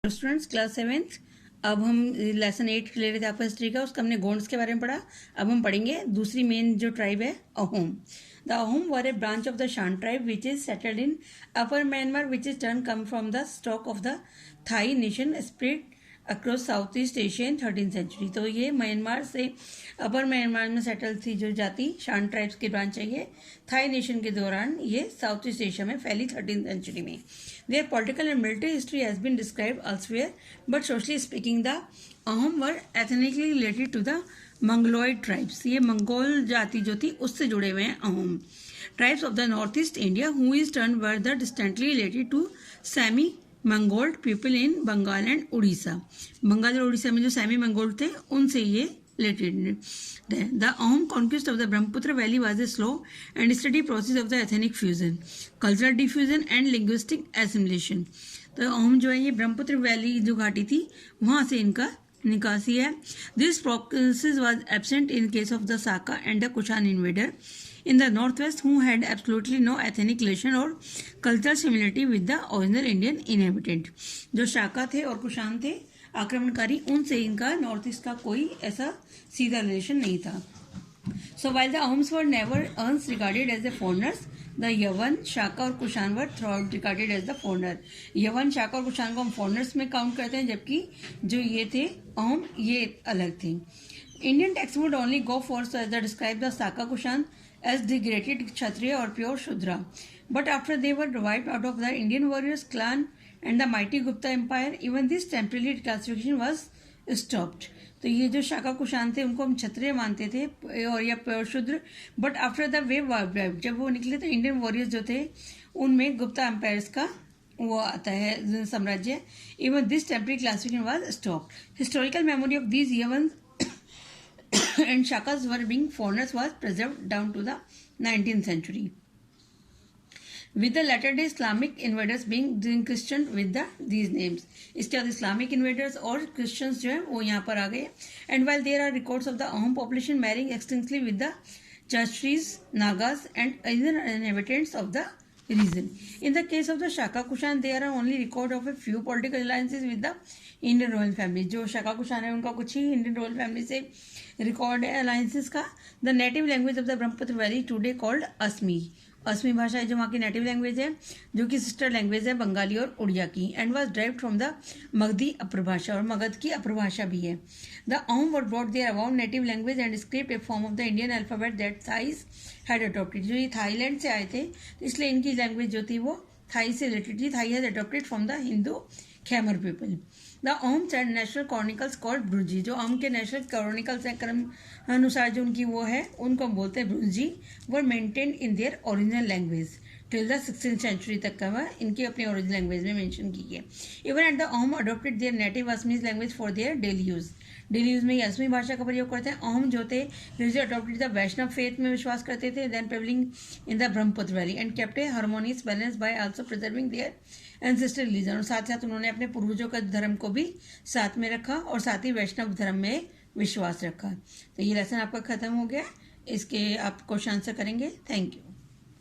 Students class 7th। अब हम lesson 8 ले रहे थे आपका हिस्ट्री का, उसका हमने गोंड्स के बारे में पढ़ा। अब हम पढ़ेंगे दूसरी मेन जो ट्राइब है Ahom. The Ahom were a branch of the Shan tribe which is settled in upper Myanmar which is turn come from the stock of the Thai nation spread across South East Asia in 13th century. तो ये Myanmar से अपर Myanmar में settle थी जो जाति शान tribes की branch है, ये थाई नेशन के दौरान ये साउथ ईस्ट एशिया में फैली 13th सेंचुरी में। Their political and military history has been described elsewhere, but socially speaking, the Ahom were ethnically related to the Mongoloid tribes. ये मंगोल जाति जो थी उससे जुड़े हुए हैं Ahom. Tribes of the northeast India, who is turned were the distantly related to Sami Mongol people in Bengal and Odisha. Bengal और उड़ीसा में जो सैमी मंगोल थे उनसे ये related. The Ahom conquest of the Brahmaputra Valley was a slow and steady process of the ethnic fusion, cultural diffusion and linguistic assimilation. तो अहोम जो है ये ब्रह्मपुत्र वैली जो घाटी थी वहाँ से इनका निकासी है। This process was absent in case of the Saka and the Kushan invader in the northwest who had absolutely no ethnic relation or cultural similarity with the original Indian inhabitant. जो शाका थे और कुशान थे आक्रमणकारी, उनसे इनका नॉर्थ ईस्ट का कोई ऐसा सीधा रिलेशन नहीं था। So while the Ahoms were never earns regarded as the foreigners, the Yavana Shaka और Kushan were throughout regarded as the foreigner. Yavana Shaka और कुशान को हम फॉरनर्स में काउंट करते हैं, जबकि जो ये थे अहोम ये अलग थे। Indian text would only go for the describe the Saka Kushan as degraded Kshatriya or pure Shudra. But after they were revived out of the Indian warriors clan and the mighty Gupta empire, even this temporary classification was stopped. तो ये जो शाका कुशान थे उनको हम क्षत्रिय मानते थे और या प्योर शूद्र, बट आफ्टर द वेव जब वो निकले तो इंडियन वॉरियर्स जो थे उनमें गुप्ता एम्पायर्स का वो आता है साम्राज्य। Even this temporary classification was stopped. Historical memory of these यवन and Shakas were being foreigners was preserved down to the 19th century, with the latter day Islamic invaders being Christian with these names. इसके बाद Islamic invaders और Christians जो है वो यहाँ पर आ गए। And while there are records of the Ahom population marrying extensively with the Chastris, Nagas and other inhabitants of the region. In the case of the Shaka Kushan, there are only record of a few political alliances with the Indian royal family. जो शाका कुशान है उनका कुछ ही Indian royal family से record है alliances का। The native language of the Brahmaputra valley today called Assamese. Assamese भाषा है जो वहाँ की नेटिव लैंग्वेज है, जो कि सिस्टर लैंग्वेज है बंगाली और उड़िया की, and was derived from the Magdhi अपरभाषा, और मगध की अपरभाषा भी है। The Ahom were brought there about native language and script A form of the Indian alphabet that thighs had adopted. जो ये थाईलैंड से आए थे इसलिए इनकी लैंग्वेज जो थी वो थाई से रिलेटेड थी। Thai has adopted from the Hindu Khmer people. The Ahom national chronicles called Buranji. जो अहोम के नेशनल क्रॉनिकल्स हैं क्रम अनुसार जो उनकी वो है उनको हम बोलते हैं Buranji. Were maintain in their original language till the 16th century तक का वह इनकी अपनी ओरिजिनल लैंग्वेज में मेंशन की है। Even at the Ahom adopted there native Assamese language for their daily use. Daily use में ये असमी भाषा का प्रयोग करते हैं। अहोम जो थे अडॉप्टेड द वैष्णव फेथ में विश्वास करते थे, then prevailing in the Brahmaputra valley and kept a harmonious balance by also preserving their ancestor religion. और साथ साथ उन्होंने अपने पूर्वजों का धर्म को भी साथ में रखा और साथ ही वैष्णव धर्म में विश्वास रखा। तो ये लेसन आपका खत्म हो गया। इसके आप क्वेश्चन आंसर करेंगे। Thank you.